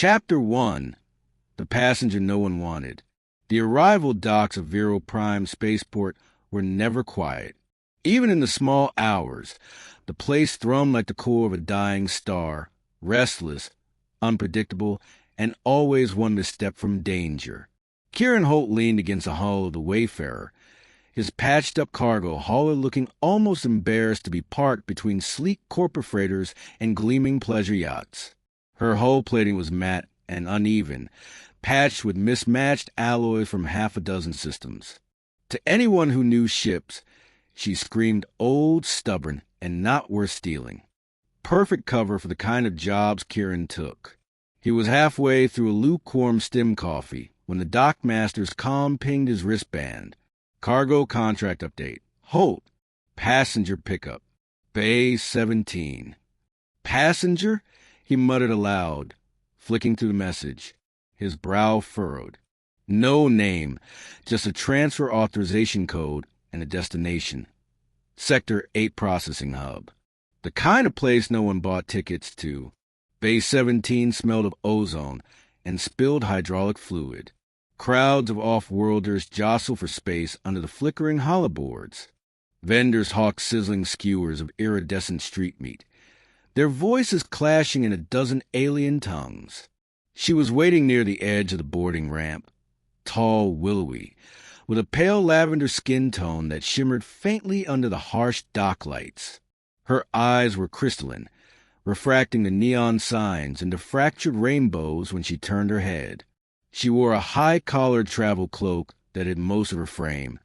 Chapter 1. The Passenger No One Wanted. The arrival docks of Vero Prime Spaceport were never quiet. Even in the small hours, the place thrummed like the core of a dying star, restless, unpredictable, and always one misstep from danger. Kieran Holt leaned against the hull of the Wayfarer, his patched-up cargo hauler looking almost embarrassed to be parked between sleek corporate freighters and gleaming pleasure yachts. Her hull plating was matte and uneven, patched with mismatched alloys from half a dozen systems. To anyone who knew ships, she screamed old, stubborn, and not worth stealing. Perfect cover for the kind of jobs Kieran took. He was halfway through a lukewarm stem coffee when the dockmaster's comm pinged his wristband. Cargo contract update. Holt. Passenger pickup. Bay 17. Passenger? He muttered aloud, flicking through the message, his brow furrowed. No name, just a transfer authorization code and a destination. Sector 8 Processing Hub. The kind of place no one bought tickets to. Bay 17 smelled of ozone and spilled hydraulic fluid. Crowds of off-worlders jostled for space under the flickering hollowboards. Vendors hawked sizzling skewers of iridescent street meat, their voices clashing in a dozen alien tongues. She was waiting near the edge of the boarding ramp, tall, willowy, with a pale lavender skin tone that shimmered faintly under the harsh dock lights. Her eyes were crystalline, refracting the neon signs into fractured rainbows when she turned her head. She wore a high-collared travel cloak that hid most of her frame,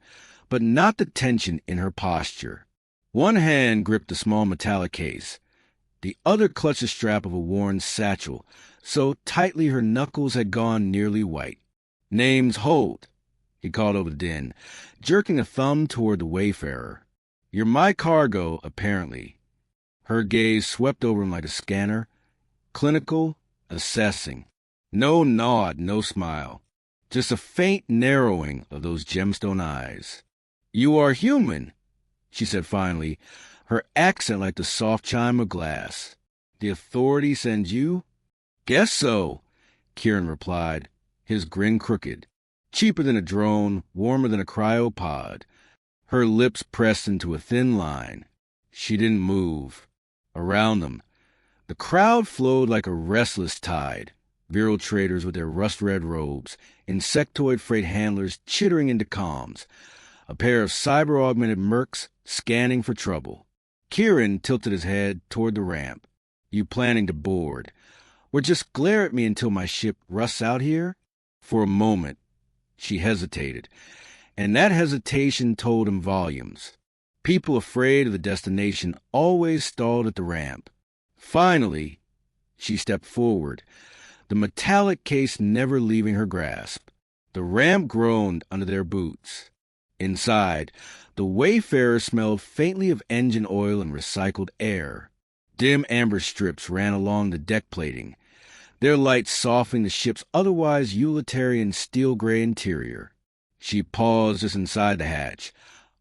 but not the tension in her posture. One hand gripped the small metallic case. The other clutched the strap of a worn satchel, so tightly her knuckles had gone nearly white. "Name's Holt," he called over the din, jerking a thumb toward the Wayfarer. "You're my cargo, apparently." Her gaze swept over him like a scanner, clinical, assessing. No nod, no smile, just a faint narrowing of those gemstone eyes. "You are human," she said finally, her accent like the soft chime of glass. "The authority sends you?" "Guess so," Kieran replied, his grin crooked. Cheaper than a drone, warmer than a cryopod. Her lips pressed into a thin line. She didn't move. Around them, the crowd flowed like a restless tide. Virile traders with their rust-red robes, insectoid freight handlers chittering into comms, a pair of cyber-augmented mercs scanning for trouble. Kieran tilted his head toward the ramp. "You planning to board? Or just glare at me until my ship rusts out here?" For a moment, she hesitated, and that hesitation told him volumes. People afraid of the destination always stalled at the ramp. Finally, she stepped forward, the metallic case never leaving her grasp. The ramp groaned under their boots. Inside, the Wayfarer smelled faintly of engine oil and recycled air. Dim amber strips ran along the deck plating, their lights softening the ship's otherwise utilitarian steel-gray interior. She paused just inside the hatch,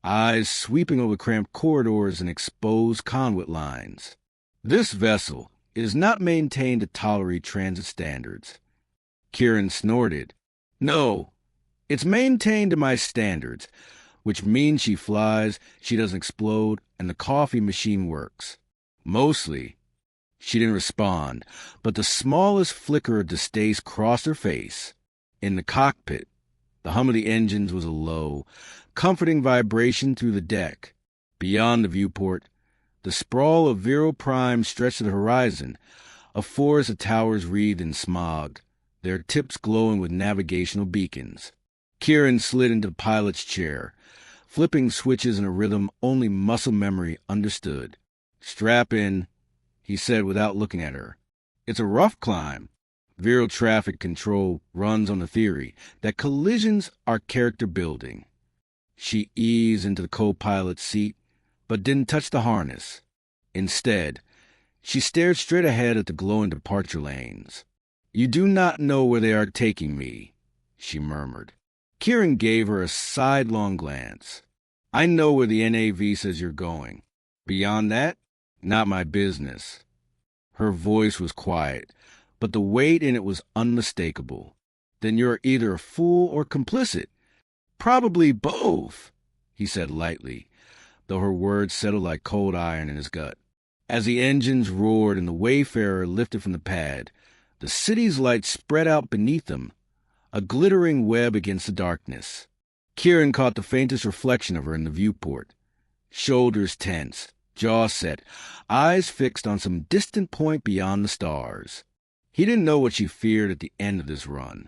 eyes sweeping over cramped corridors and exposed conduit lines. "This vessel is not maintained to tolerate transit standards." Kieran snorted. "No, it's maintained to my standards, which means she flies, she doesn't explode, and the coffee machine works. Mostly." She didn't respond, but the smallest flicker of distaste crossed her face. In the cockpit, the hum of the engines was a low, comforting vibration through the deck. Beyond the viewport, the sprawl of Vero Prime stretched to the horizon, a forest of towers wreathed in smog, their tips glowing with navigational beacons. Kieran slid into the pilot's chair, flipping switches in a rhythm only muscle memory understood. "Strap in," he said without looking at her. "It's a rough climb. Vero traffic control runs on the theory that collisions are character building." She eased into the co-pilot's seat, but didn't touch the harness. Instead, she stared straight ahead at the glowing departure lanes. "You do not know where they are taking me," she murmured. Kieran gave her a sidelong glance. "I know where the NAV says you're going. Beyond that, not my business." Her voice was quiet, but the weight in it was unmistakable. Then you're either a fool or complicit. Probably both, he said lightly, though her words settled like cold iron in his gut. As the engines roared and the Wayfarer lifted from the pad, the city's lights spread out beneath them, a glittering web against the darkness. Kieran caught the faintest reflection of her in the viewport. Shoulders tense, jaw set, eyes fixed on some distant point beyond the stars. He didn't know what she feared at the end of this run,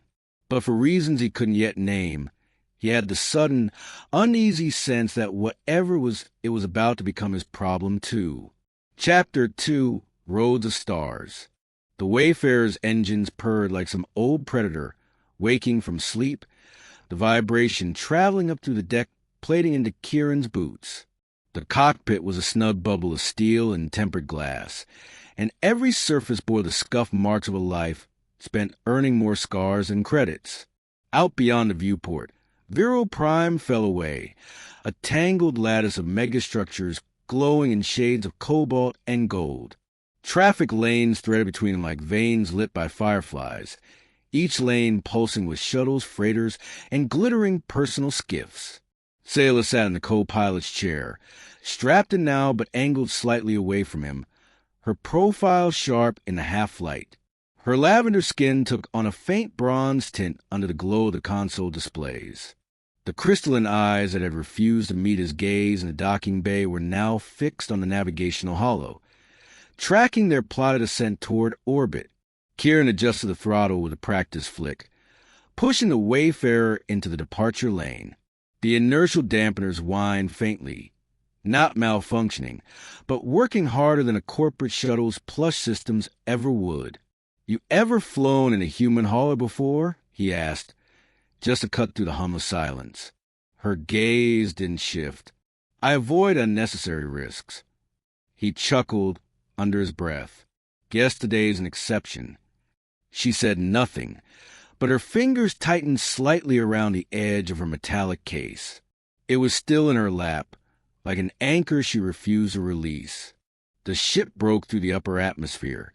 but for reasons he couldn't yet name, he had the sudden, uneasy sense that whatever it was about to become his problem too. Chapter 2, Roads of Stars. The Wayfarer's engines purred like some old predator, waking from sleep, the vibration traveling up through the deck, plating into Kieran's boots. The cockpit was a snug bubble of steel and tempered glass, and every surface bore the scuff marks of a life spent earning more scars and credits. Out beyond the viewport, Viral Prime fell away, a tangled lattice of megastructures glowing in shades of cobalt and gold. Traffic lanes threaded between them like veins lit by fireflies, each lane pulsing with shuttles, freighters, and glittering personal skiffs. Sailor sat in the co-pilot's chair, strapped in now but angled slightly away from him, her profile sharp in the half-light. Her lavender skin took on a faint bronze tint under the glow of the console displays. The crystalline eyes that had refused to meet his gaze in the docking bay were now fixed on the navigational holo, tracking their plotted ascent toward orbit. Kieran adjusted the throttle with a practice flick, pushing the Wayfarer into the departure lane. The inertial dampeners whined faintly, not malfunctioning, but working harder than a corporate shuttle's plush systems ever would. "You ever flown in a human hauler before?" he asked, just to cut through the hum of silence. Her gaze didn't shift. "I avoid unnecessary risks." He chuckled under his breath. "Guess today's an exception." She said nothing, but her fingers tightened slightly around the edge of her metallic case. It was still in her lap, like an anchor she refused to release. The ship broke through the upper atmosphere,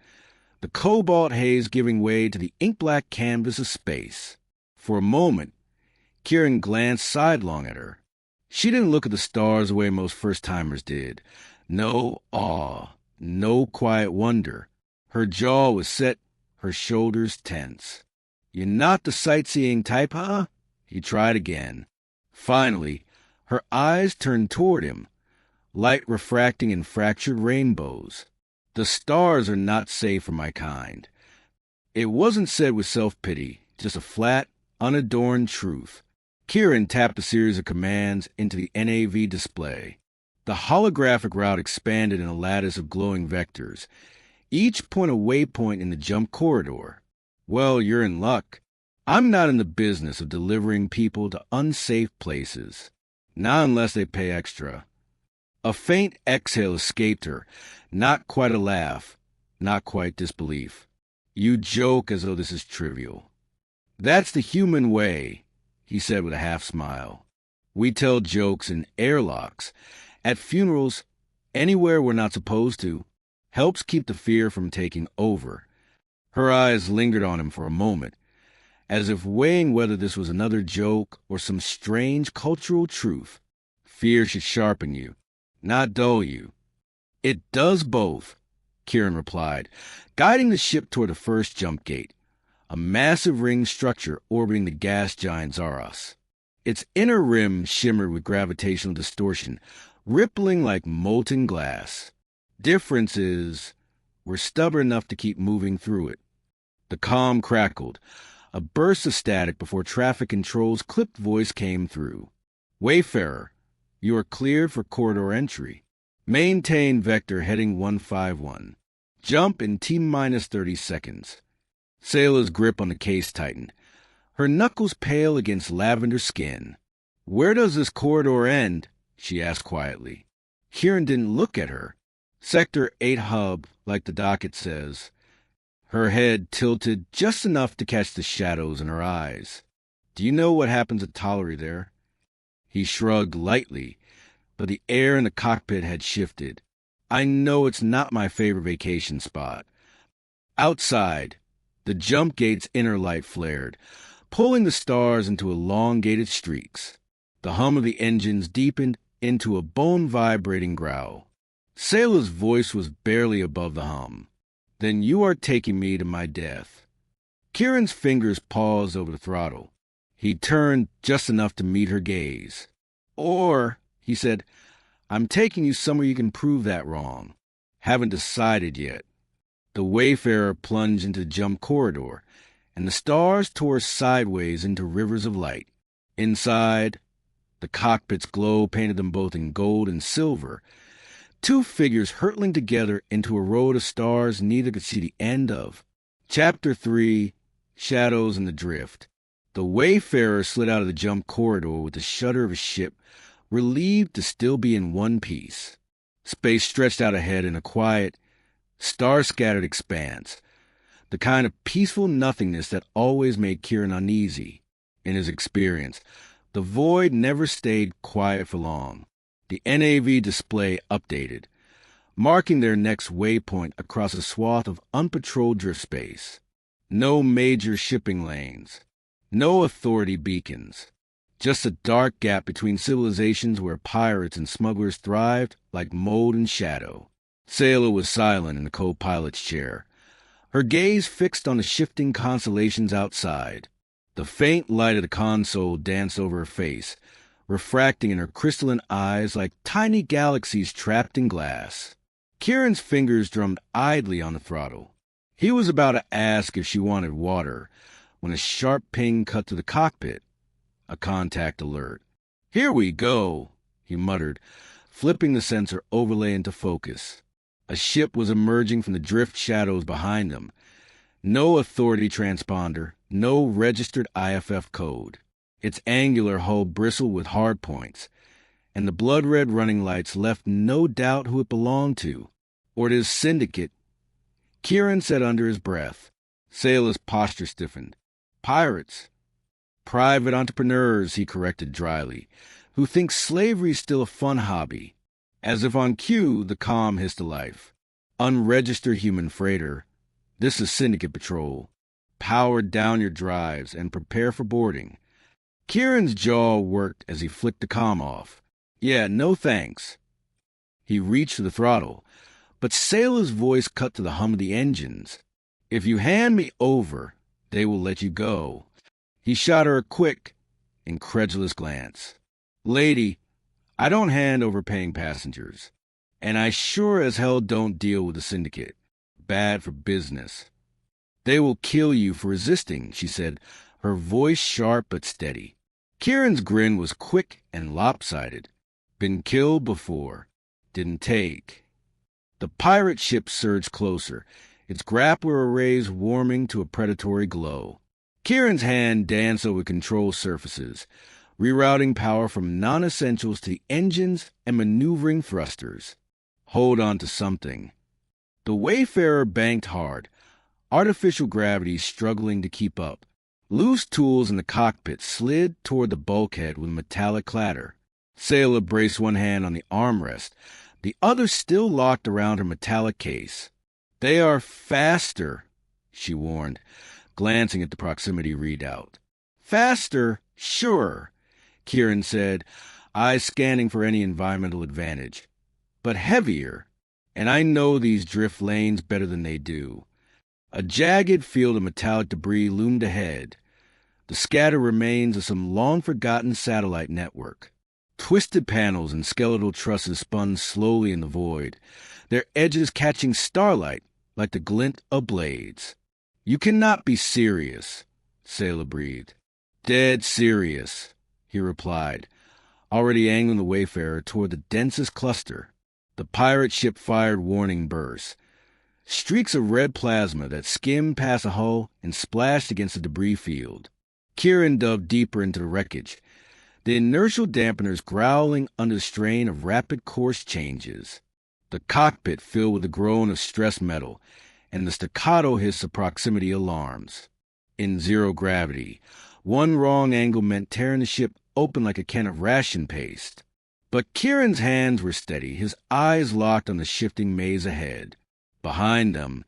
the cobalt haze giving way to the ink-black canvas of space. For a moment, Kieran glanced sidelong at her. She didn't look at the stars the way most first-timers did. No awe, no quiet wonder. Her jaw was set, her shoulders tense. "You're not the sightseeing type, huh?" He tried again. Finally, her eyes turned toward him, light refracting in fractured rainbows. "The stars are not safe for my kind." It wasn't said with self-pity, just a flat, unadorned truth. Kieran tapped a series of commands into the NAV display. The holographic route expanded in a lattice of glowing vectors, each point a waypoint in the jump corridor. "Well, you're in luck. I'm not in the business of delivering people to unsafe places. Not unless they pay extra." A faint exhale escaped her, not quite a laugh, not quite disbelief. "You joke as though this is trivial." "That's the human way," he said with a half-smile. "We tell jokes in airlocks, at funerals, anywhere we're not supposed to. Helps keep the fear from taking over." Her eyes lingered on him for a moment, as if weighing whether this was another joke or some strange cultural truth. Fear should sharpen you, not dull you. "It does both," Kieran replied, guiding the ship toward the first jump gate, a massive ring structure orbiting the gas giant Zaros. Its inner rim shimmered with gravitational distortion, rippling like molten glass. Difference is, we're stubborn enough to keep moving through it. The comm crackled, a burst of static before traffic control's clipped voice came through. "Wayfarer, you are cleared for corridor entry. Maintain vector heading 151. Jump in T-minus 30 seconds." Sailor's grip on the case tightened, her knuckles pale against lavender skin. "Where does this corridor end?" she asked quietly. Kieran didn't look at her. "Sector 8 hub, like the docket says." Her head tilted just enough to catch the shadows in her eyes. "Do you know what happens at Tollery there?" He shrugged lightly, but the air in the cockpit had shifted. "I know it's not my favorite vacation spot." "Outside," The jump gate's inner light flared, pulling the stars into elongated streaks. The hum of the engines deepened into a bone-vibrating growl. Sayla's voice was barely above the hum. "Then you are taking me to my death." Kieran's fingers paused over the throttle. He turned just enough to meet her gaze. "Or," he said, "I'm taking you somewhere you can prove that wrong. Haven't decided yet." The Wayfarer plunged into the jump corridor, and the stars tore sideways into rivers of light. Inside, the cockpit's glow painted them both in gold and silver, two figures hurtling together into a road of stars neither could see the end of. Chapter 3, Shadows in the Drift. The Wayfarer slid out of the jump corridor with the shudder of a ship, relieved to still be in one piece. Space stretched out ahead in a quiet, star-scattered expanse, the kind of peaceful nothingness that always made Kieran uneasy. In his experience, the void never stayed quiet for long. The NAV display updated, marking their next waypoint across a swath of unpatrolled drift space. No major shipping lanes, no authority beacons, just a dark gap between civilizations where pirates and smugglers thrived like mold and shadow. Sayla was silent in the co-pilot's chair, her gaze fixed on the shifting constellations outside. The faint light of the console danced over her face, refracting in her crystalline eyes like tiny galaxies trapped in glass. Kieran's fingers drummed idly on the throttle. He was about to ask if she wanted water when a sharp ping cut to the cockpit. A contact alert. "Here we go," he muttered, flipping the sensor overlay into focus. A ship was emerging from the drift shadows behind them. No authority transponder, no registered IFF code. Its angular hull bristled with hardpoints, and the blood-red running lights left no doubt who it belonged to. Ortiz Syndicate. Kieran said under his breath. Sayla's posture stiffened. "Pirates. Private entrepreneurs," he corrected dryly, "who think slavery's still a fun hobby." As if on cue, the comm hissed to life. "Unregistered human freighter. This is Syndicate Patrol. Power down your drives and prepare for boarding." Kieran's jaw worked as he flicked the comm off. "Yeah, no thanks." He reached for the throttle, but Sayla's voice cut to the hum of the engines. "If you hand me over, they will let you go." He shot her a quick, incredulous glance. "Lady, I don't hand over paying passengers, and I sure as hell don't deal with the Syndicate. Bad for business." "They will kill you for resisting," she said, her voice sharp but steady. Kieran's grin was quick and lopsided. "Been killed before. Didn't take." The pirate ship surged closer, its grappler arrays warming to a predatory glow. Kieran's hand danced over control surfaces, rerouting power from non-essentials to the engines and maneuvering thrusters. Hold on to something. The Wayfarer banked hard, artificial gravity struggling to keep up. Loose tools in the cockpit slid toward the bulkhead with a metallic clatter. Sayla braced one hand on the armrest, the other still locked around her metallic case. "They are faster," she warned, glancing at the proximity readout. "Faster? Sure," Kieran said, eyes scanning for any environmental advantage. "But heavier, and I know these drift lanes better than they do." A jagged field of metallic debris loomed ahead, the scattered remains of some long-forgotten satellite network. Twisted panels and skeletal trusses spun slowly in the void, their edges catching starlight like the glint of blades. "You cannot be serious," Sayla breathed. "Dead serious," he replied, already angling the Wayfarer toward the densest cluster. The pirate ship fired warning bursts, streaks of red plasma that skimmed past the hull and splashed against the debris field. Kieran dove deeper into the wreckage, the inertial dampeners growling under the strain of rapid course changes. The cockpit filled with the groan of stressed metal and the staccato hiss of proximity alarms. In zero gravity, one wrong angle meant tearing the ship open like a can of ration paste. But Kieran's hands were steady, his eyes locked on the shifting maze ahead. Behind them,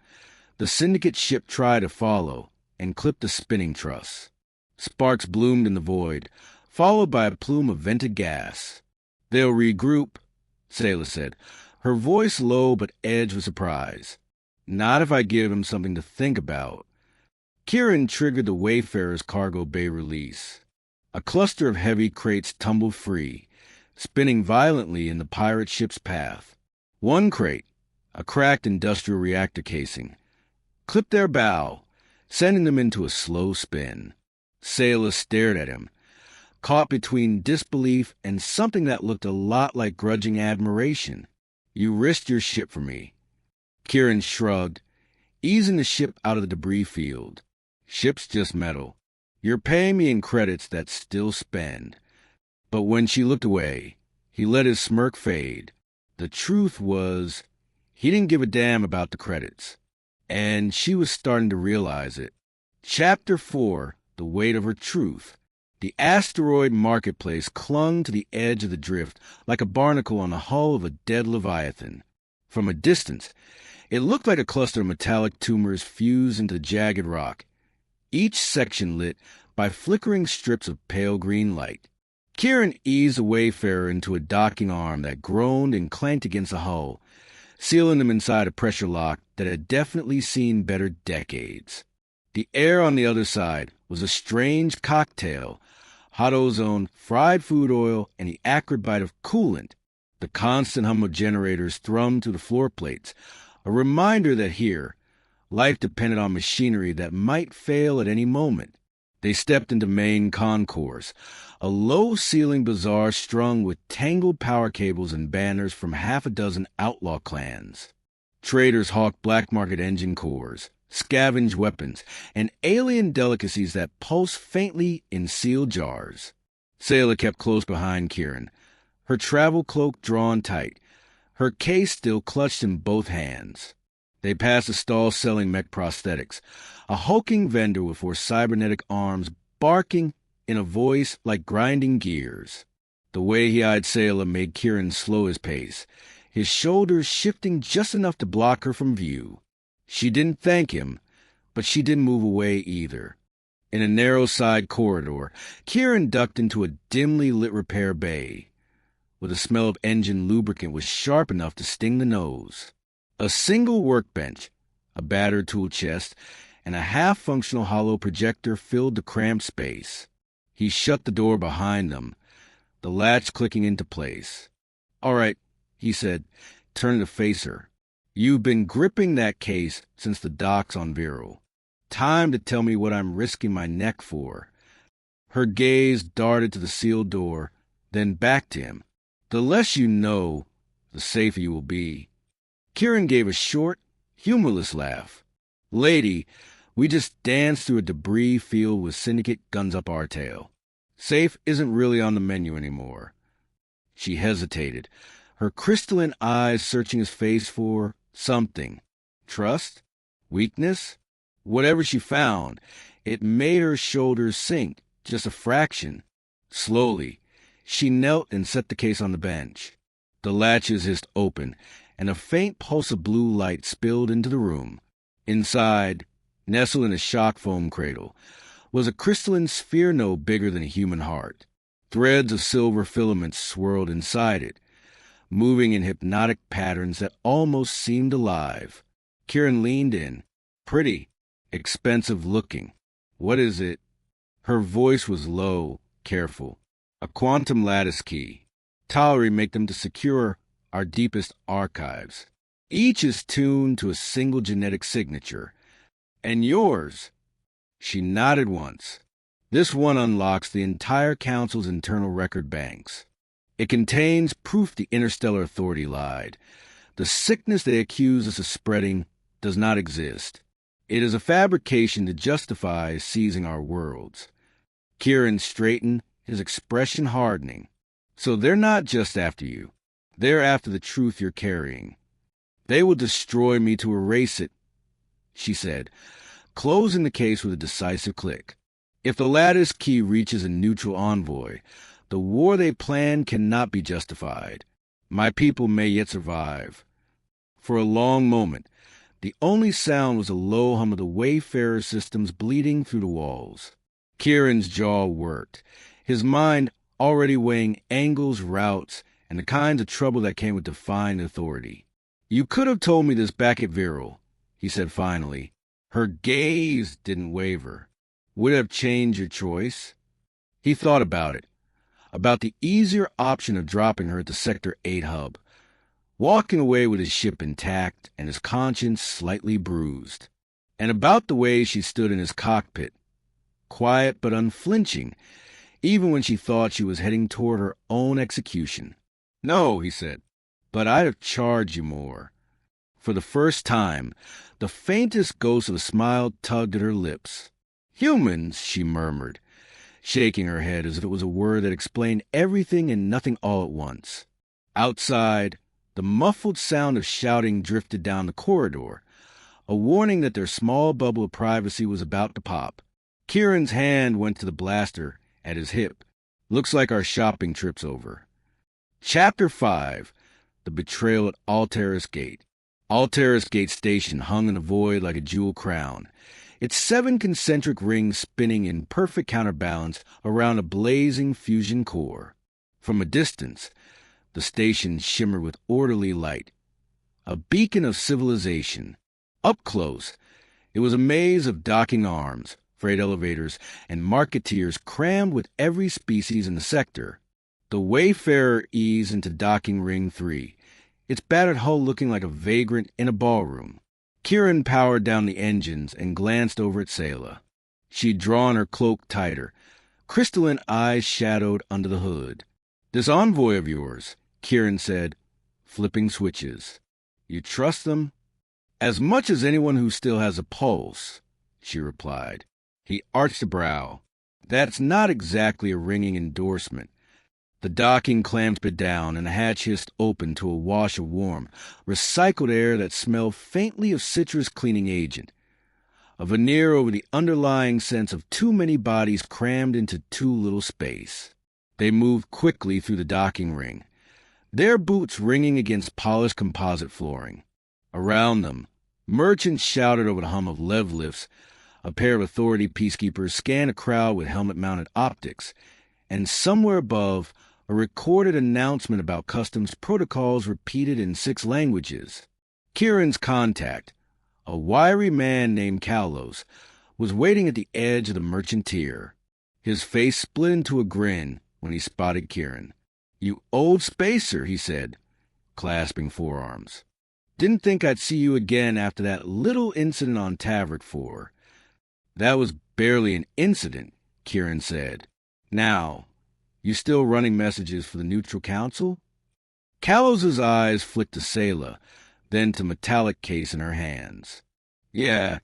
The syndicate ship tried to follow and clipped the spinning truss. Sparks bloomed in the void, followed by a plume of vented gas. "They'll regroup," Sayla said, her voice low but edged with surprise. "Not if I give him something to think about." Kieran triggered the Wayfarer's cargo bay release. A cluster of heavy crates tumbled free, spinning violently in the pirate ship's path. One crate, a cracked industrial reactor casing, clipped their bow, sending them into a slow spin. Sayla stared at him, caught between disbelief and something that looked a lot like grudging admiration. "You risked your ship for me." Kieran shrugged, easing the ship out of the debris field. "Ship's just metal. You're paying me in credits that still spend." But when she looked away, he let his smirk fade. The truth was, he didn't give a damn about the credits. And she was starting to realize it. Chapter 4, The Weight of Her Truth. The asteroid marketplace clung to the edge of the drift like a barnacle on the hull of a dead leviathan. From a distance, it looked like a cluster of metallic tumors fused into jagged rock, each section lit by flickering strips of pale green light. Kieran eased the Wayfarer into a docking arm that groaned and clanked against the hull, sealing them inside a pressure lock that had definitely seen better decades. The air on the other side was a strange cocktail: hot ozone, fried food oil, and the acrid bite of coolant. The constant hum of generators thrummed through the floor plates, a reminder that here, life depended on machinery that might fail at any moment. They stepped into main concourse, a low-ceiling bazaar strung with tangled power cables and banners from half a dozen outlaw clans. Traders hawked black market engine cores, scavenged weapons, and alien delicacies that pulsed faintly in sealed jars. Sayla kept close behind Kieran, her travel cloak drawn tight, her case still clutched in both hands. They passed a stall selling mech prosthetics, a hulking vendor with 4 cybernetic arms barking in a voice like grinding gears. The way he eyed Sayla made Kieran slow his pace, his shoulders shifting just enough to block her from view. She didn't thank him, but she didn't move away either. In a narrow side corridor, Kieran ducked into a dimly lit repair bay, where the smell of engine lubricant was sharp enough to sting the nose. A single workbench, a battered tool chest, and a half-functional hollow projector filled the cramped space. He shut the door behind them, the latch clicking into place. "All right," he said, turning to face her. "You've been gripping that case since the docks on Viral. Time to tell me what I'm risking my neck for." Her gaze darted to the sealed door, then back to him. "The less you know, the safer you will be." Kieran gave a short, humorless laugh. "Lady, we just danced through a debris field with syndicate guns up our tail. Safe isn't really on the menu anymore." She hesitated, her crystalline eyes searching his face for something. Trust? Weakness? Whatever she found, it made her shoulders sink, just a fraction. Slowly, she knelt and set the case on the bench. The latches hissed open, and a faint pulse of blue light spilled into the room. Inside, nestled in a shock foam cradle, was a crystalline sphere no bigger than a human heart. Threads of silver filaments swirled inside it, moving in hypnotic patterns that almost seemed alive. Kieran leaned in. "Pretty, expensive looking. What is it?" Her voice was low, careful. "A quantum lattice key. Tolerate make them to secure our deepest archives. Each is tuned to a single genetic signature. And yours." She nodded once. "This one unlocks the entire Council's internal record banks. It contains proof the Interstellar Authority lied. The sickness they accuse us of spreading does not exist. It is a fabrication to justify seizing our worlds." Kieran straightened, his expression hardening. "So they're not just after you. They're after the truth you're carrying. They will destroy me to erase it," she said, closing the case with a decisive click. "If the lattice key reaches a neutral envoy, the war they plan cannot be justified. My people may yet survive." For a long moment, The only sound was a low hum of the Wayfarer systems bleeding through the walls. Kieran's jaw worked, his mind already weighing angles, routes, and the kinds of trouble that came with defying authority. "You could have told me this back at Viral," he said finally. Her gaze didn't waver. "Would it have changed your choice?" He thought about it, about the easier option of dropping her at the Sector 8 hub, walking away with his ship intact and his conscience slightly bruised, and about the way she stood in his cockpit, quiet but unflinching, even when she thought she was heading toward her own execution. "No," he said, "but I'd have charged you more." For the first time, the faintest ghost of a smile tugged at her lips. "Humans," she murmured, shaking her head as if it was a word that explained everything and nothing all at once. Outside, the muffled sound of shouting drifted down the corridor, a warning that their small bubble of privacy was about to pop. Kieran's hand went to the blaster at his hip. "Looks like our shopping trip's over." Chapter 5. The Betrayal at Altaris Gate. Altaris Gate Station hung in the void like a jewel crown, its 7 concentric rings spinning in perfect counterbalance around a blazing fusion core. From a distance, the station shimmered with orderly light, a beacon of civilization. Up close, it was a maze of docking arms, freight elevators, and marketeers crammed with every species in the sector. The Wayfarer eased into docking ring 3, its battered hull looking like a vagrant in a ballroom. Kieran powered down the engines and glanced over at Sayla. She'd drawn her cloak tighter, crystalline eyes shadowed under the hood. "This envoy of yours," Kieran said, flipping switches. "You trust them?" "As much as anyone who still has a pulse," she replied. He arched a brow. "That's not exactly a ringing endorsement." The docking clamps bit down, and the hatch hissed open to a wash of warm, recycled air that smelled faintly of citrus cleaning agent, a veneer over the underlying sense of too many bodies crammed into too little space. They moved quickly through the docking ring, their boots ringing against polished composite flooring. Around them, merchants shouted over the hum of lev lifts. A pair of authority peacekeepers scanned a crowd with helmet-mounted optics, and somewhere above, a recorded announcement about customs protocols repeated in 6 languages. Kieran's contact, a wiry man named Kalos, was waiting at the edge of the merchantier. His face split into a grin when he spotted Kieran. "You old spacer," he said, clasping forearms. "Didn't think I'd see you again after that little incident on Taverick 4. "That was barely an incident," Kieran said. "Now, you still running messages for the Neutral Council?" Kalos's eyes flicked to Sayla, then to metallic case in her hands. "Yeah,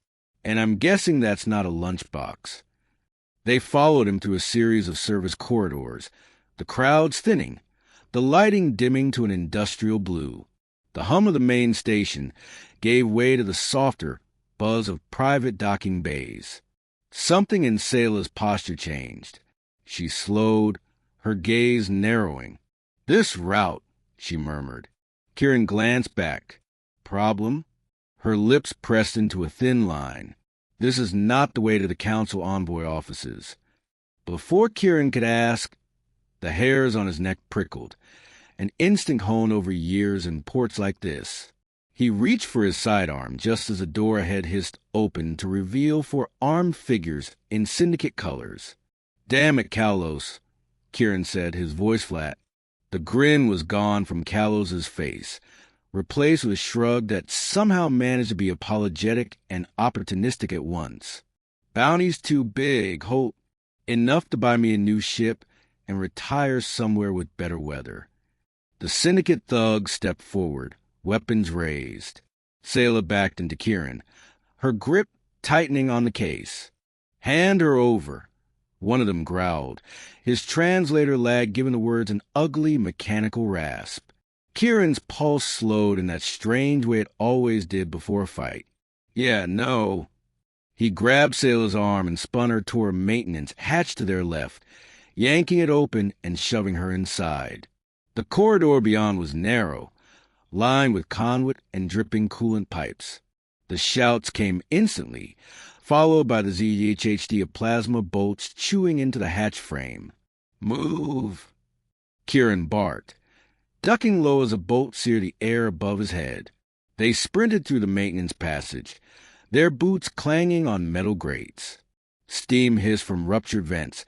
and I'm guessing that's not a lunchbox." They followed him through a series of service corridors, the crowds thinning, the lighting dimming to an industrial blue. The hum of the main station gave way to the softer buzz of private docking bays. Something in Sayla's posture changed. She slowed, her gaze narrowing. "This route," she murmured. Kieran glanced back. "Problem?" Her lips pressed into a thin line. "This is not the way to the council envoy offices." Before Kieran could ask, the hairs on his neck prickled, an instinct honed over years in ports like this. He reached for his sidearm just as the door ahead hissed open to reveal 4 armed figures in syndicate colors. "Damn it, Kalos," Kieran said, his voice flat. The grin was gone from Kalos's face, replaced with a shrug that somehow managed to be apologetic and opportunistic at once. "Bounty's too big, enough to buy me a new ship and retire somewhere with better weather." The syndicate thug stepped forward, weapons raised. Sayla backed into Kieran, her grip tightening on the case. "Hand her over," one of them growled, his translator lag giving the words an ugly, mechanical rasp. Kieran's pulse slowed in that strange way it always did before a fight. "Yeah, no." He grabbed Sayla's arm and spun her toward maintenance, hatch to their left, yanking it open and shoving her inside. The corridor beyond was narrow, lined with conduit and dripping coolant pipes. The shouts came instantly, followed by the ZHHD of plasma bolts chewing into the hatch frame. "Move!" Kieran barked, ducking low as a bolt seared the air above his head. They sprinted through the maintenance passage, their boots clanging on metal grates. Steam hissed from ruptured vents,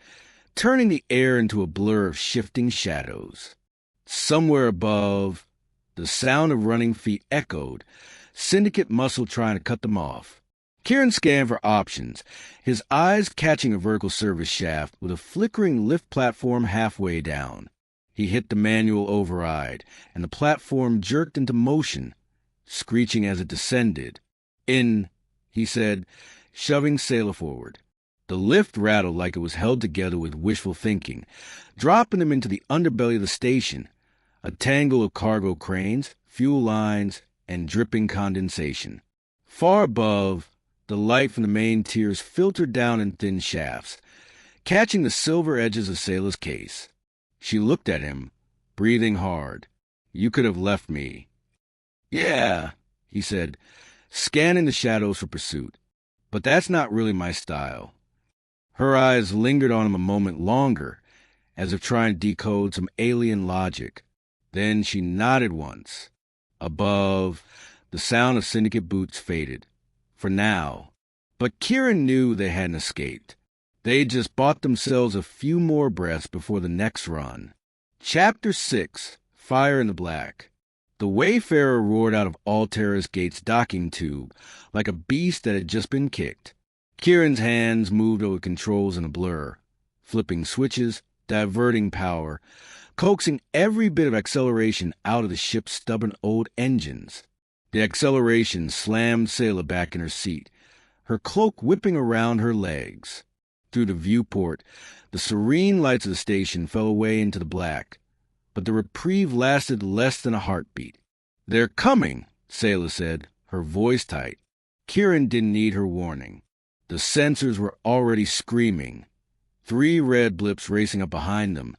turning the air into a blur of shifting shadows. Somewhere above, the sound of running feet echoed, syndicate muscle trying to cut them off. Kieran scanned for options, his eyes catching a vertical service shaft with a flickering lift platform halfway down. He hit the manual override, and the platform jerked into motion, screeching as it descended. "In," he said, shoving Sailor forward. The lift rattled like it was held together with wishful thinking, dropping them into the underbelly of the station, a tangle of cargo cranes, fuel lines, and dripping condensation. Far above, the light from the main tiers filtered down in thin shafts, catching the silver edges of Sailor's case. She looked at him, breathing hard. "You could have left me." "Yeah," he said, scanning the shadows for pursuit. "But that's not really my style." Her eyes lingered on him a moment longer, as if trying to decode some alien logic. Then she nodded once. Above, the sound of syndicate boots faded. For now. But Kieran knew they hadn't escaped. They'd just bought themselves a few more breaths before the next run. Chapter 6, Fire in the Black. The Wayfarer roared out of Altaris Gate's docking tube, like a beast that had just been kicked. Kieran's hands moved over controls in a blur, flipping switches, diverting power, coaxing every bit of acceleration out of the ship's stubborn old engines. The acceleration slammed Sailor back in her seat, her cloak whipping around her legs. Through the viewport, the serene lights of the station fell away into the black, but the reprieve lasted less than a heartbeat. "They're coming," Sailor said, her voice tight. Kieran didn't need her warning. The sensors were already screaming. 3 red blips racing up behind them,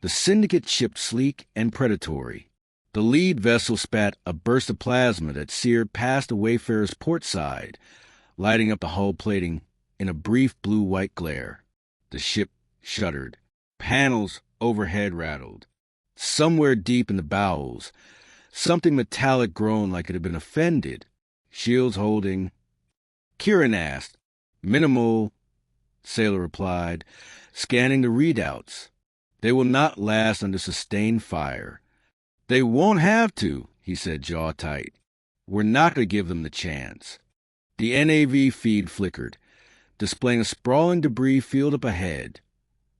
the syndicate ship sleek and predatory. The lead vessel spat a burst of plasma that seared past the Wayfarer's port side, lighting up the hull plating in a brief blue-white glare. The ship shuddered. Panels overhead rattled. Somewhere deep in the bowels, something metallic groaned like it had been offended. "Shields holding." Kieran asked. "Minimal," Sailor replied, scanning the readouts. "They will not last under sustained fire." "They won't have to," he said, jaw tight. "We're not going to give them the chance." The NAV feed flickered, displaying a sprawling debris field up ahead.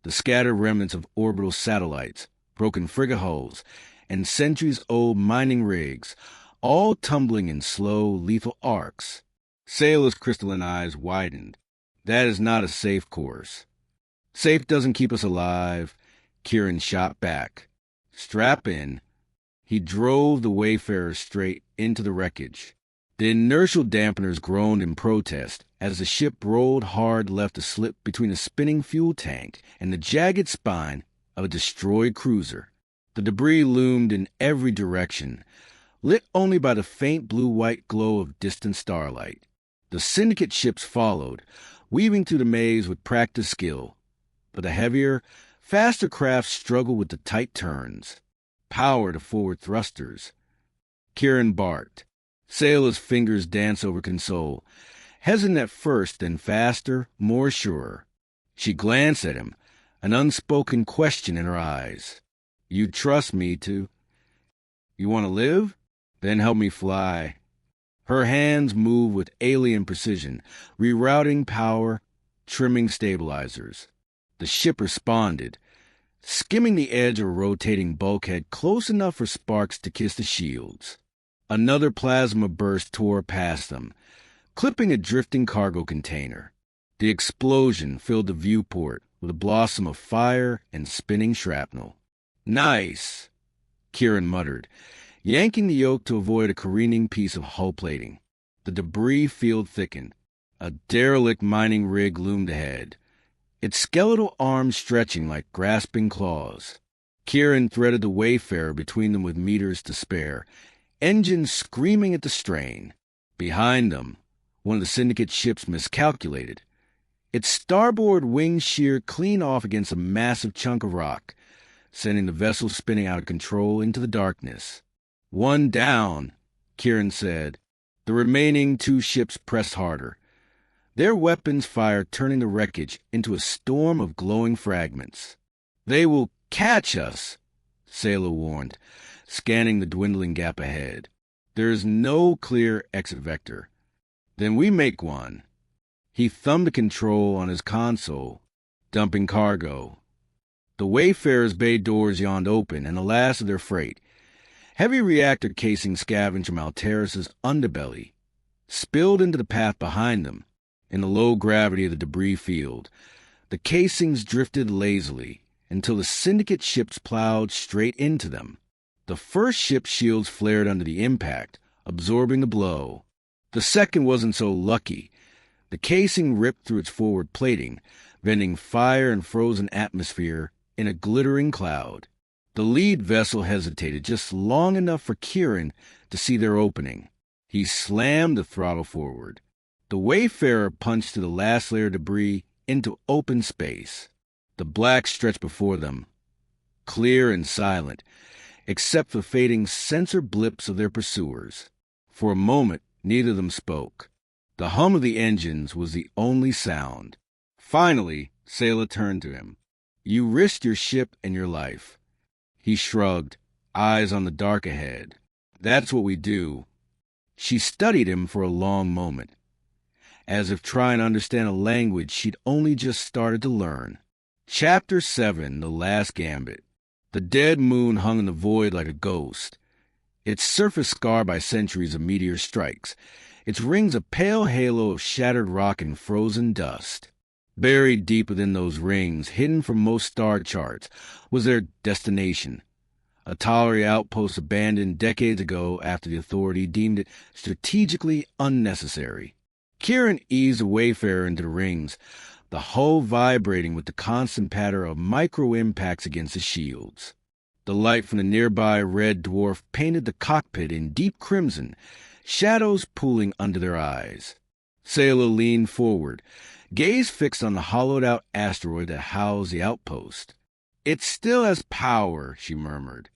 The scattered remnants of orbital satellites, broken frigate hulls, and centuries-old mining rigs, all tumbling in slow, lethal arcs. Sailor's crystalline eyes widened. "That is not a safe course." "Safe doesn't keep us alive," Kieran shot back. "Strap in." He drove the Wayfarer straight into the wreckage. The inertial dampeners groaned in protest as the ship rolled hard left to slip between a spinning fuel tank and the jagged spine of a destroyed cruiser. The debris loomed in every direction, lit only by the faint blue-white glow of distant starlight. The syndicate ships followed, weaving through the maze with practiced skill, but the heavier, faster craft struggled with the tight turns. Power to forward thrusters. Kieran barked. Sailor's fingers danced over console, hesitant at first, then faster, more sure. She glanced at him, an unspoken question in her eyes. "You trust me to? You want to live? Then help me fly." Her hands moved with alien precision, rerouting power, trimming stabilizers. The ship responded, skimming the edge of a rotating bulkhead close enough for sparks to kiss the shields. Another plasma burst tore past them, clipping a drifting cargo container. The explosion filled the viewport with a blossom of fire and spinning shrapnel. "Nice," Kieran muttered, yanking the yoke to avoid a careening piece of hull plating. The debris field thickened. A derelict mining rig loomed ahead, its skeletal arms stretching like grasping claws. Kieran threaded the Wayfarer between them with meters to spare, engines screaming at the strain. Behind them, one of the Syndicate ships miscalculated. Its starboard wing sheared clean off against a massive chunk of rock, sending the vessel spinning out of control into the darkness. "One down," Kieran said. The remaining 2 ships pressed harder, their weapons fire turning the wreckage into a storm of glowing fragments. "They will catch us," Sailor warned, scanning the dwindling gap ahead. "There is no clear exit vector." "Then we make one." He thumbed the control on his console, dumping cargo. The Wayfarer's bay doors yawned open, and the last of their freight, heavy reactor casings scavenged from Altaris' underbelly, spilled into the path behind them. In the low gravity of the debris field, the casings drifted lazily until the Syndicate ships plowed straight into them. The first ship's shields flared under the impact, absorbing the blow. The second wasn't so lucky. The casing ripped through its forward plating, vending fire and frozen atmosphere in a glittering cloud. The lead vessel hesitated just long enough for Kieran to see their opening. He slammed the throttle forward. The Wayfarer punched through the last layer of debris into open space. The black stretched before them, clear and silent, except for fading sensor blips of their pursuers. For a moment, neither of them spoke. The hum of the engines was the only sound. Finally, Sailor turned to him. "You risked your ship and your life." He shrugged, eyes on the dark ahead. "That's what we do." She studied him for a long moment, as if trying to understand a language she'd only just started to learn. Chapter 7, The Last Gambit. The dead moon hung in the void like a ghost, its surface scarred by centuries of meteor strikes, its rings a pale halo of shattered rock and frozen dust. Buried deep within those rings, hidden from most star charts, was their destination, a Altaris outpost abandoned decades ago after the Authority deemed it strategically unnecessary. Kieran eased the Wayfarer into the rings, the hull vibrating with the constant patter of micro-impacts against the shields. The light from the nearby red dwarf painted the cockpit in deep crimson, shadows pooling under their eyes. Sailor leaned forward, gaze fixed on the hollowed-out asteroid that housed the outpost. "It still has power," she murmured.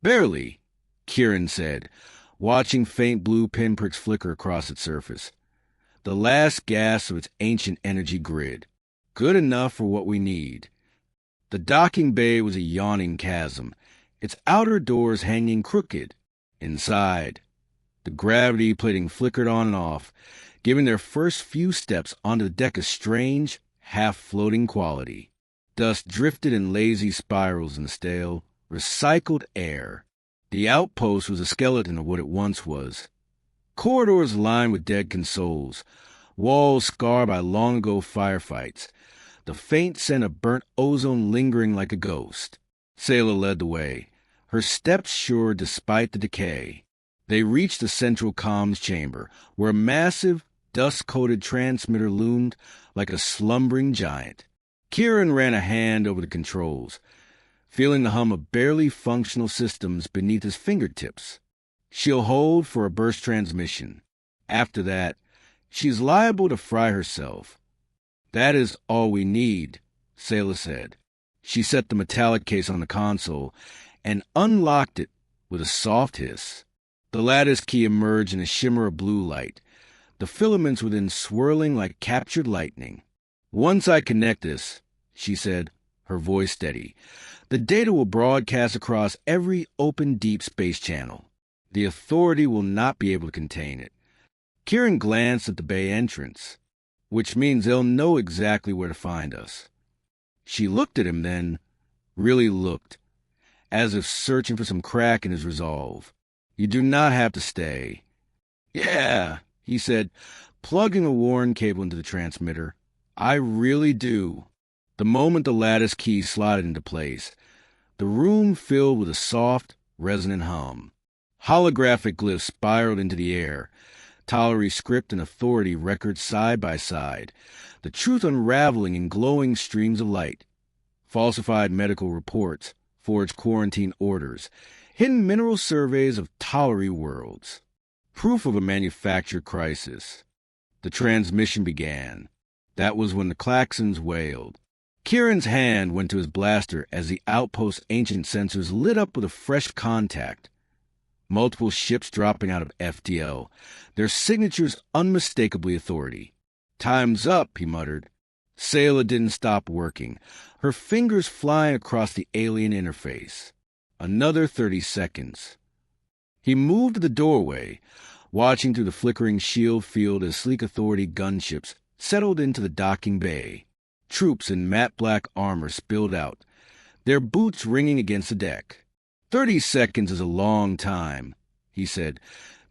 "Barely," Kieran said, watching faint blue pinpricks flicker across its surface. The last gasp of its ancient energy grid. Good enough for what we need. The docking bay was a yawning chasm, its outer doors hanging crooked. Inside, the gravity plating flickered on and off, giving their first few steps onto the deck a strange, half-floating quality. Dust drifted in lazy spirals in the stale, recycled air. The outpost was a skeleton of what it once was. Corridors lined with dead consoles, walls scarred by long-ago firefights, the faint scent of burnt ozone lingering like a ghost. Sailor led the way, her steps sure despite the decay. They reached the central comms chamber, where a massive, dust-coated transmitter loomed like a slumbering giant. Kieran ran a hand over the controls, feeling the hum of barely functional systems beneath his fingertips. She'll hold for a burst transmission. After that, she's liable to fry herself. "That is all we need," Sailor said. She set the metallic case on the console and unlocked it with a soft hiss. The lattice key emerged in a shimmer of blue light, the filaments within swirling like captured lightning. "Once I connect this," she said, her voice steady, "the data will broadcast across every open deep space channel. The Authority will not be able to contain it." Kieran glanced at the bay entrance, "which means they'll know exactly where to find us." She looked at him then, really looked, as if searching for some crack in his resolve. "You do not have to stay." "Yeah," he said, plugging a WARN cable into the transmitter. "I really do." The moment the lattice key slotted into place, the room filled with a soft, resonant hum. Holographic glyphs spiraled into the air, Altaris script and Authority records side by side, the truth unraveling in glowing streams of light. Falsified medical reports, forged quarantine orders, hidden mineral surveys of Altaris worlds. proof of a manufactured crisis. The transmission began. That was when the klaxons wailed. Kieran's hand went to his blaster as the outpost's ancient sensors lit up with a fresh contact. Multiple ships dropping out of FTL, their signatures unmistakably authority. "Time's up," he muttered. Sayla didn't stop working, her fingers flying across the alien interface. Another 30 seconds. He moved to the doorway, watching through the flickering shield field as sleek authority gunships settled into the docking bay. Troops in matte black armor spilled out, their boots ringing against the deck. 30 seconds is a long time, he said,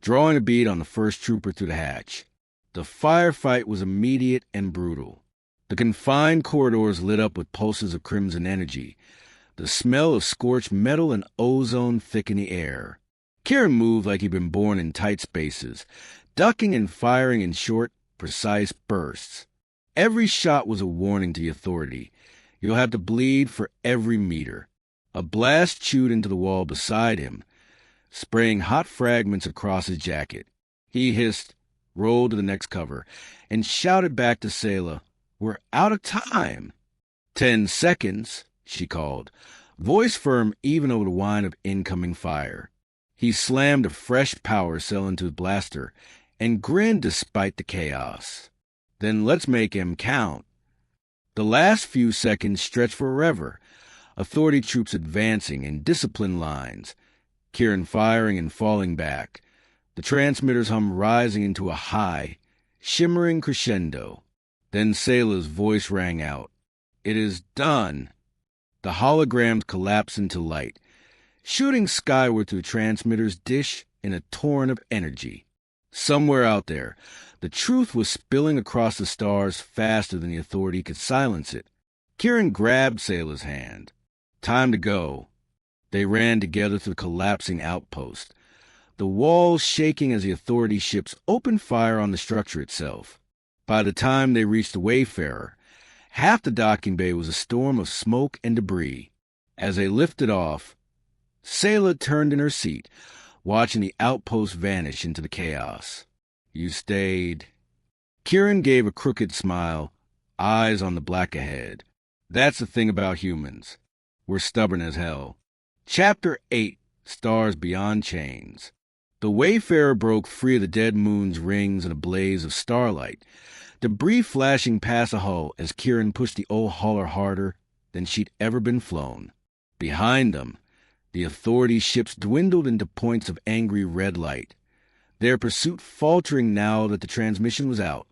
drawing a bead on the first trooper through the hatch. The firefight was immediate and brutal. The confined corridors lit up with pulses of crimson energy. The smell of scorched metal and ozone thick in the air. Kieran moved like he'd been born in tight spaces, ducking and firing in short, precise bursts. Every shot was a warning to the authority. You'll have to bleed for every meter. A blast chewed into the wall beside him, spraying hot fragments across his jacket. He hissed, rolled to the next cover, and shouted back to Sayla, "We're out of time." 10 seconds, she called, voice firm even over the whine of incoming fire. He slammed a fresh power cell into his blaster and grinned despite the chaos. "Then let's make him count." The last few seconds stretched forever, authority troops advancing in disciplined lines, Kieran firing and falling back, the transmitter's hum rising into a high, shimmering crescendo. Then Sayla's voice rang out. "It is done." The holograms collapsed into light, shooting skyward through the transmitter's dish in a torrent of energy. Somewhere out there, the truth was spilling across the stars faster than the authority could silence it. Kieran grabbed Sayla's hand. "Time to go." They ran together through the collapsing outpost, the walls shaking as the authority ships opened fire on the structure itself. By the time they reached the Wayfarer, half the docking bay was a storm of smoke and debris. As they lifted off, Sayla turned in her seat, watching the outpost vanish into the chaos. "You stayed." Kieran gave a crooked smile, eyes on the black ahead. "That's the thing about humans. We're stubborn as hell." Chapter 8, Stars Beyond Chains. The Wayfarer broke free of the dead moon's rings in a blaze of starlight, debris flashing past the hull as Kieran pushed the old hauler harder than she'd ever been flown. Behind them, the authority ships dwindled into points of angry red light, their pursuit faltering now that the transmission was out.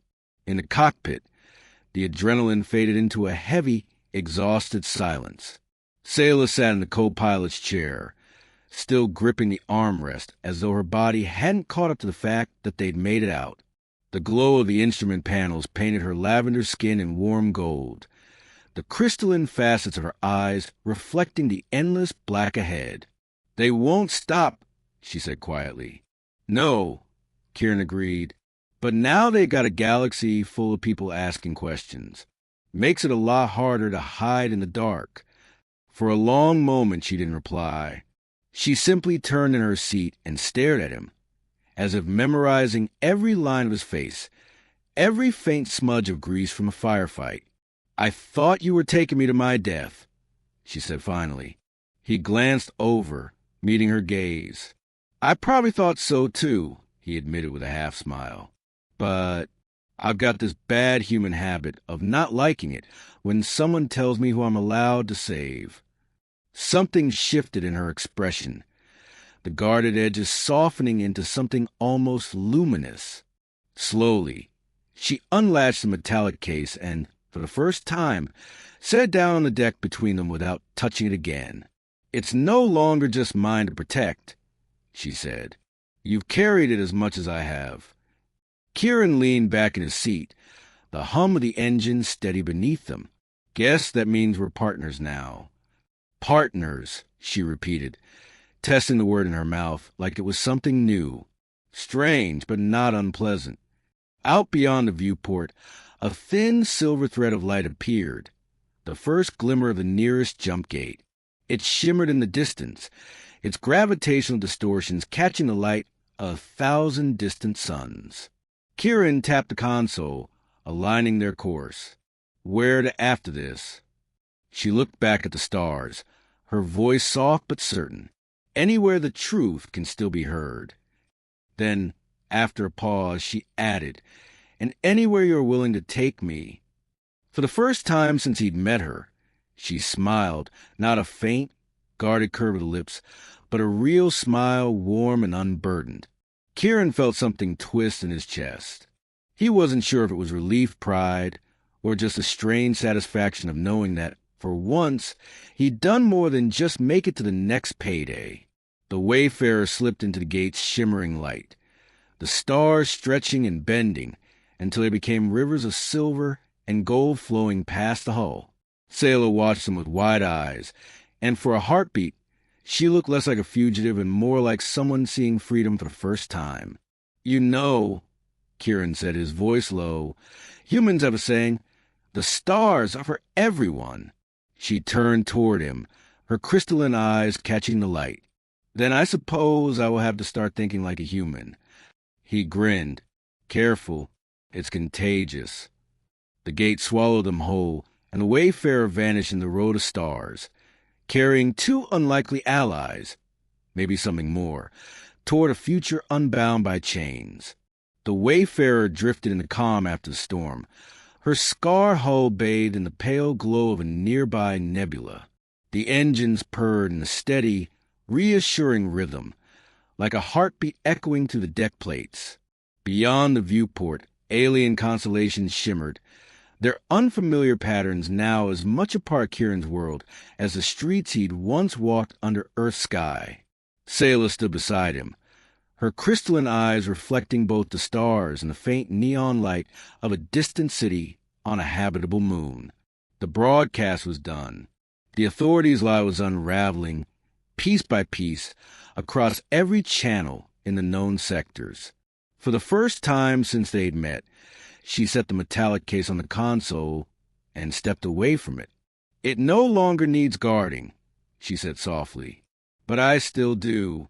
In the cockpit, the adrenaline faded into a heavy, exhausted silence. Sayla sat in the co-pilot's chair, still gripping the armrest as though her body hadn't caught up to the fact that they'd made it out. The glow of the instrument panels painted her lavender skin in warm gold, the crystalline facets of her eyes reflecting the endless black ahead. "They won't stop," she said quietly. "No," Kieran agreed. "But now they got a galaxy full of people asking questions. Makes it a lot harder to hide in the dark." For a long moment she didn't reply. She simply turned in her seat and stared at him, as if memorizing every line of his face, every faint smudge of grease from a firefight. "I thought you were taking me to my death," she said finally. He glanced over, meeting her gaze. "I probably thought so too," he admitted with a half-smile. "But I've got this bad human habit of not liking it when someone tells me who I'm allowed to save." Something shifted in her expression, the guarded edges softening into something almost luminous. Slowly, she unlatched the metallic case and, for the first time, set it down on the deck between them without touching it again. "It's no longer just mine to protect," she said. "You've carried it as much as I have." Kieran leaned back in his seat, the hum of the engine steady beneath them. "Guess that means we're partners now." "Partners," she repeated, testing the word in her mouth like it was something new, strange but not unpleasant. Out beyond the viewport, a thin silver thread of light appeared, the first glimmer of the nearest jump gate. It shimmered in the distance, its gravitational distortions catching the light 1,000 distant suns. Kieran tapped the console, aligning their course. Where to after this? She looked back at the stars, her voice soft but certain. Anywhere the truth can still be heard. Then, after a pause, she added, and anywhere you're willing to take me. For the first time since he'd met her, she smiled, not a faint, guarded curve of the lips, but a real smile, warm and unburdened. Kieran felt something twist in his chest. He wasn't sure if it was relief, pride, or just a strange satisfaction of knowing that, for once, he'd done more than just make it to the next payday. The wayfarer slipped into the gate's shimmering light, the stars stretching and bending until they became rivers of silver and gold flowing past the hull. Sailor watched them with wide eyes, and for a heartbeat, she looked less like a fugitive and more like someone seeing freedom for the first time. You know, Kieran said, his voice low, humans have a saying, the stars are for everyone. She turned toward him, her crystalline eyes catching the light. Then I suppose I will have to start thinking like a human. He grinned. Careful, it's contagious. The gate swallowed them whole, and the wayfarer vanished in the road of stars, carrying two unlikely allies, maybe something more, toward a future unbound by chains. The wayfarer drifted in the calm after the storm, her scar hull bathed in the pale glow of a nearby nebula. The engines purred in a steady, reassuring rhythm, like a heartbeat echoing through the deck plates. Beyond the viewport, alien constellations shimmered, their unfamiliar patterns now as much a part of Kieran's world as the streets he'd once walked under Earth's sky. Sayla stood beside him, her crystalline eyes reflecting both the stars and the faint neon light of a distant city on a habitable moon. The broadcast was done. The authorities' lie was unraveling, piece by piece, across every channel in the known sectors. For the first time since they'd met, she set the metallic case on the console and stepped away from it. It no longer needs guarding, she said softly. But I still do.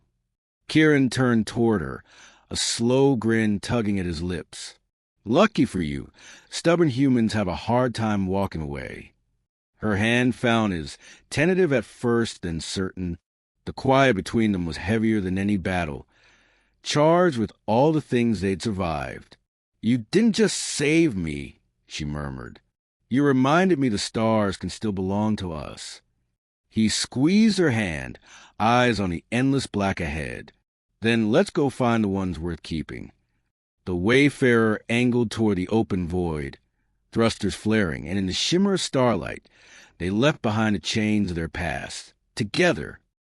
Kieran turned toward her, a slow grin tugging at his lips. Lucky for you, stubborn humans have a hard time walking away. Her hand found his, tentative at first, then certain. The quiet between them was heavier than any battle, charged with all the things they'd survived. You didn't just save me, she murmured. You reminded me the stars can still belong to us. He squeezed her hand, eyes on the endless black ahead. Then let's go find the ones worth keeping. The wayfarer angled toward the open void, thrusters flaring, and in the shimmer of starlight, they left behind the chains of their past, together,